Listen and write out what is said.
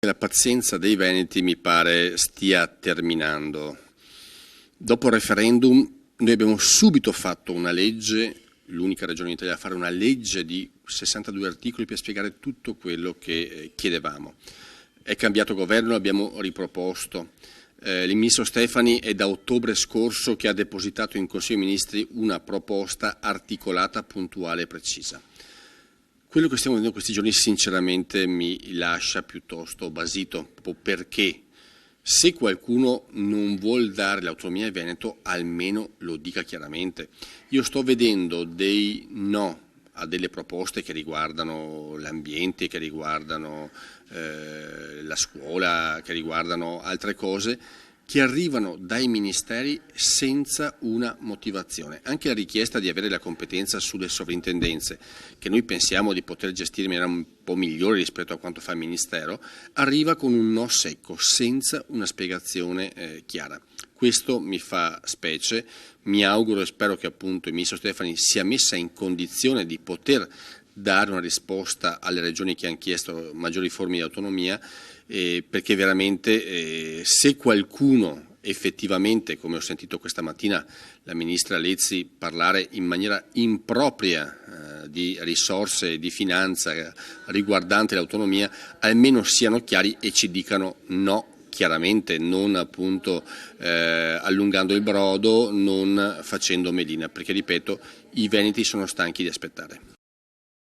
La pazienza dei veneti mi pare stia terminando. Dopo il referendum noi abbiamo subito fatto una legge, l'unica regione in Italia a fare una legge di 62 articoli per spiegare tutto quello che chiedevamo. È cambiato governo, l'abbiamo riproposto. Il ministro Stefani è da ottobre scorso che ha depositato in Consiglio dei Ministri una proposta articolata, puntuale e precisa. Quello che stiamo vedendo questi giorni sinceramente mi lascia piuttosto basito, proprio perché se qualcuno non vuol dare l'autonomia ai Veneto, almeno lo dica chiaramente. Io sto vedendo dei no a delle proposte che riguardano l'ambiente, che riguardano la scuola, che riguardano altre cose, che arrivano dai ministeri senza una motivazione. Anche la richiesta di avere la competenza sulle sovrintendenze, che noi pensiamo di poter gestire in maniera un po' migliore rispetto a quanto fa il Ministero, arriva con un no secco, senza una spiegazione chiara. Questo mi fa specie, mi auguro e spero che appunto il Ministro Stefani sia messa in condizione di poter dare una risposta alle regioni che hanno chiesto maggiori forme di autonomia, perché veramente se qualcuno effettivamente, come ho sentito questa mattina la Ministra Lezzi parlare in maniera impropria di risorse di finanza riguardante l'autonomia, almeno siano chiari e ci dicano no chiaramente, non appunto allungando il brodo, non facendo melina, perché ripeto, i veneti sono stanchi di aspettare.